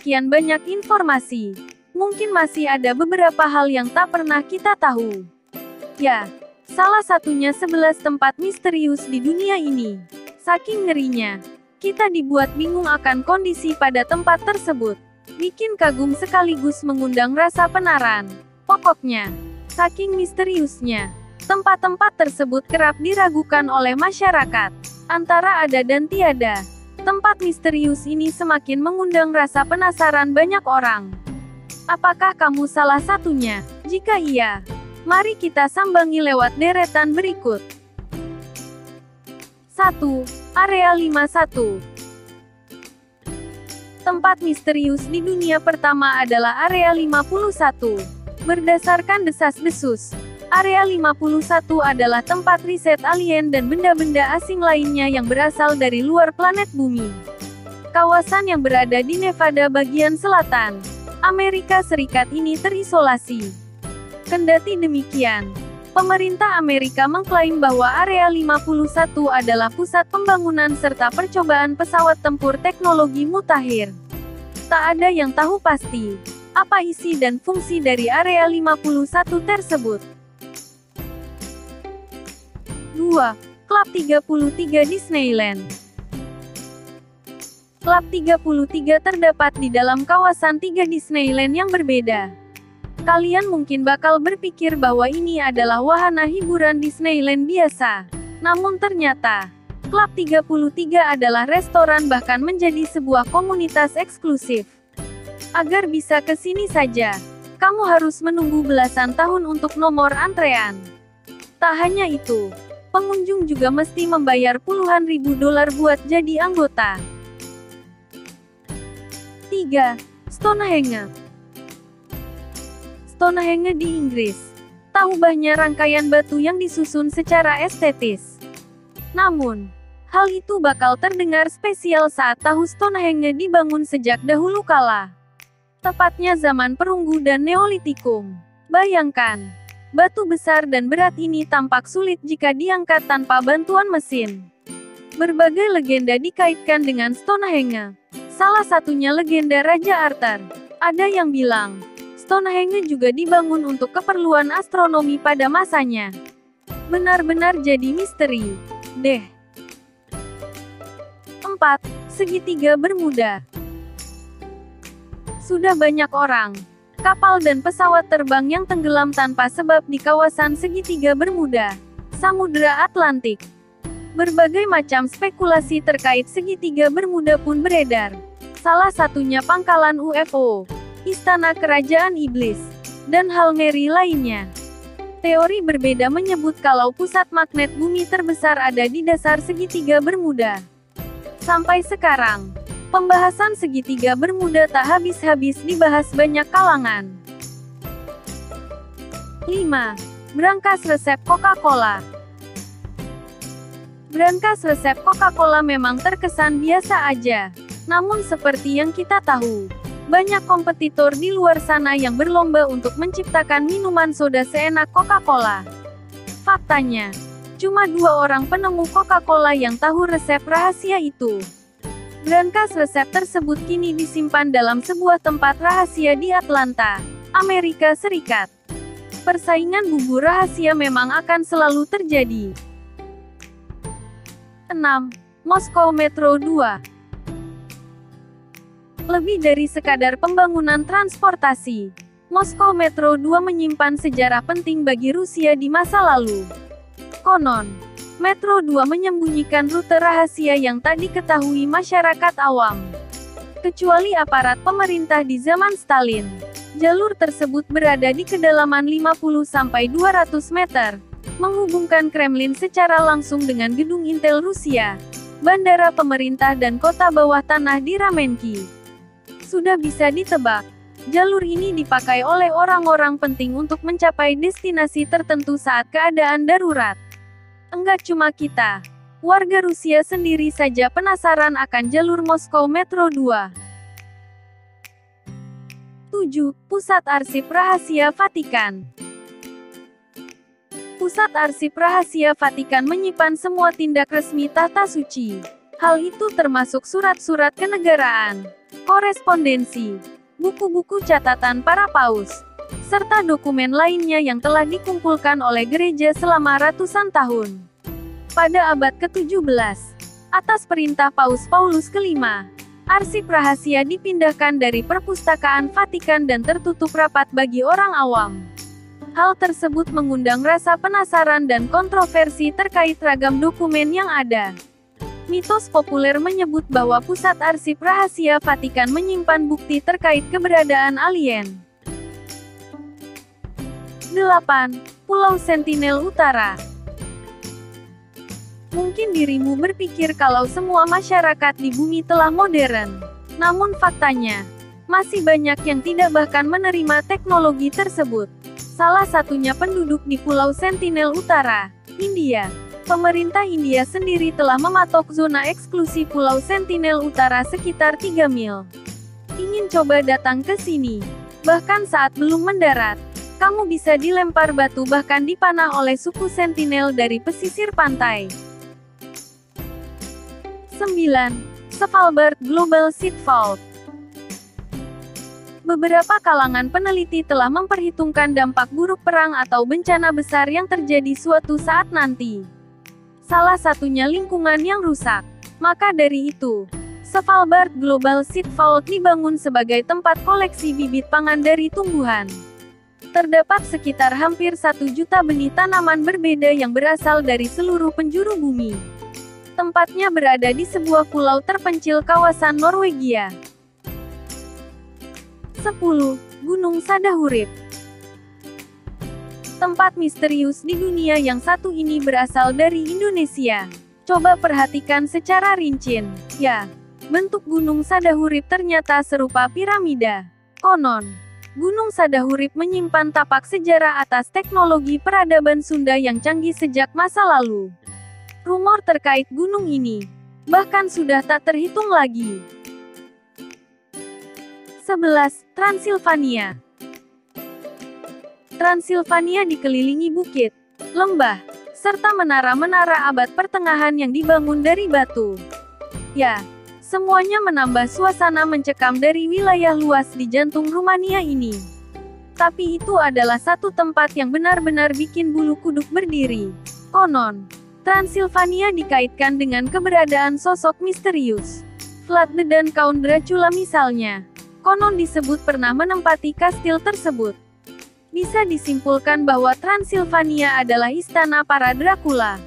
sekian banyak informasi. Mungkin masih ada beberapa hal yang tak pernah kita tahu. Ya, salah satunya 11 tempat misterius di dunia ini. Saking ngerinya, kita dibuat bingung akan kondisi pada tempat tersebut. Bikin kagum sekaligus mengundang rasa penasaran. Pokoknya, saking misteriusnya, tempat-tempat tersebut kerap diragukan oleh masyarakat. Antara ada dan tiada, tempat misterius ini semakin mengundang rasa penasaran banyak orang. Apakah kamu salah satunya? Jika iya, mari kita sambangi lewat deretan berikut. 1. Area 51. Tempat misterius di dunia pertama adalah Area 51. Berdasarkan desas-desus, Area 51 adalah tempat riset alien dan benda-benda asing lainnya yang berasal dari luar planet bumi. Kawasan yang berada di Nevada bagian selatan Amerika Serikat ini terisolasi. Kendati demikian, pemerintah Amerika mengklaim bahwa Area 51 adalah pusat pembangunan serta percobaan pesawat tempur teknologi mutakhir. Tak ada yang tahu pasti apa isi dan fungsi dari Area 51 tersebut. 2. Club 33 Disneyland. Club 33 terdapat di dalam kawasan 3 Disneyland yang berbeda. Kalian mungkin bakal berpikir bahwa ini adalah wahana hiburan Disneyland biasa. Namun ternyata, Club 33 adalah restoran bahkan menjadi sebuah komunitas eksklusif. Agar bisa ke sini saja, kamu harus menunggu belasan tahun untuk nomor antrean. Tak hanya itu, pengunjung juga mesti membayar puluhan ribu dolar buat jadi anggota. 3. Stonehenge. Stonehenge di Inggris. Tak ubahnya rangkaian batu yang disusun secara estetis. Namun, hal itu bakal terdengar spesial saat tahu Stonehenge dibangun sejak dahulu kala. Tepatnya zaman perunggu dan Neolitikum. Bayangkan, batu besar dan berat ini tampak sulit jika diangkat tanpa bantuan mesin. Berbagai legenda dikaitkan dengan Stonehenge. Salah satunya legenda Raja Arthur. Ada yang bilang, Stonehenge juga dibangun untuk keperluan astronomi pada masanya. Benar-benar jadi misteri deh. 4. Segitiga Bermuda. Sudah banyak orang, kapal dan pesawat terbang yang tenggelam tanpa sebab di kawasan Segitiga Bermuda, Samudra Atlantik. Berbagai macam spekulasi terkait Segitiga Bermuda pun beredar. Salah satunya pangkalan UFO, istana kerajaan iblis, dan hal ngeri lainnya. Teori berbeda menyebut kalau pusat magnet bumi terbesar ada di dasar Segitiga Bermuda. Sampai sekarang, pembahasan Segitiga Bermuda tak habis-habis dibahas banyak kalangan. 5. Brankas resep Coca-Cola. Brankas resep Coca-Cola memang terkesan biasa aja. Namun seperti yang kita tahu, banyak kompetitor di luar sana yang berlomba untuk menciptakan minuman soda seenak Coca-Cola. Faktanya, cuma 2 orang penemu Coca-Cola yang tahu resep rahasia itu. Brankas resep tersebut kini disimpan dalam sebuah tempat rahasia di Atlanta, Amerika Serikat. Persaingan bumbu rahasia memang akan selalu terjadi. 6. Moskow Metro 2. Lebih dari sekadar pembangunan transportasi, Moskow Metro 2 menyimpan sejarah penting bagi Rusia di masa lalu. Konon, Metro 2 menyembunyikan rute rahasia yang tak diketahui masyarakat awam, kecuali aparat pemerintah di zaman Stalin. Jalur tersebut berada di kedalaman 50-200 meter, menghubungkan Kremlin secara langsung dengan gedung Intel Rusia, bandara pemerintah dan kota bawah tanah di Ramenki. Sudah bisa ditebak, jalur ini dipakai oleh orang-orang penting untuk mencapai destinasi tertentu saat keadaan darurat. Enggak cuma kita, warga Rusia sendiri saja penasaran akan jalur Moskow Metro 2. 7. Pusat Arsip Rahasia Vatikan. Pusat Arsip Rahasia Vatikan menyimpan semua tindak resmi tahta suci. Hal itu termasuk surat-surat kenegaraan, korespondensi, buku-buku catatan para paus, serta dokumen lainnya yang telah dikumpulkan oleh gereja selama ratusan tahun. Pada abad ke-17, atas perintah Paus Paulus kelima, arsip rahasia dipindahkan dari perpustakaan Vatikan dan tertutup rapat bagi orang awam. Hal tersebut mengundang rasa penasaran dan kontroversi terkait ragam dokumen yang ada. Mitos populer menyebut bahwa pusat arsip rahasia Vatikan menyimpan bukti terkait keberadaan alien. 8. Pulau Sentinel Utara. Mungkin dirimu berpikir kalau semua masyarakat di bumi telah modern. Namun faktanya, masih banyak yang tidak bahkan menerima teknologi tersebut. Salah satunya penduduk di Pulau Sentinel Utara, India. Pemerintah India sendiri telah mematok zona eksklusif Pulau Sentinel Utara sekitar 3 mil. Ingin coba datang ke sini? Bahkan saat belum mendarat, kamu bisa dilempar batu bahkan dipanah oleh suku Sentinel dari pesisir pantai. 9. Svalbard Global Seed Vault. Beberapa kalangan peneliti telah memperhitungkan dampak buruk perang atau bencana besar yang terjadi suatu saat nanti. Salah satunya lingkungan yang rusak. Maka dari itu, Svalbard Global Seed Vault dibangun sebagai tempat koleksi bibit pangan dari tumbuhan. Terdapat sekitar hampir 1 juta benih tanaman berbeda yang berasal dari seluruh penjuru bumi. Tempatnya berada di sebuah pulau terpencil kawasan Norwegia. 10. Gunung Sadahurip. Tempat misterius di dunia yang satu ini berasal dari Indonesia. Coba perhatikan secara rinci. Ya, bentuk Gunung Sadahurip ternyata serupa piramida. Konon, Gunung Sadahurip menyimpan tapak sejarah atas teknologi peradaban Sunda yang canggih sejak masa lalu. Rumor terkait gunung ini bahkan sudah tak terhitung lagi. 11. Transilvania. Transilvania dikelilingi bukit, lembah, serta menara-menara abad pertengahan yang dibangun dari batu. Ya, semuanya menambah suasana mencekam dari wilayah luas di jantung Rumania ini. Tapi itu adalah satu tempat yang benar-benar bikin bulu kuduk berdiri. Konon, Transilvania dikaitkan dengan keberadaan sosok misterius. Vlad dan Count Dracula misalnya, konon disebut pernah menempati kastil tersebut. Bisa disimpulkan bahwa Transilvania adalah istana para Dracula.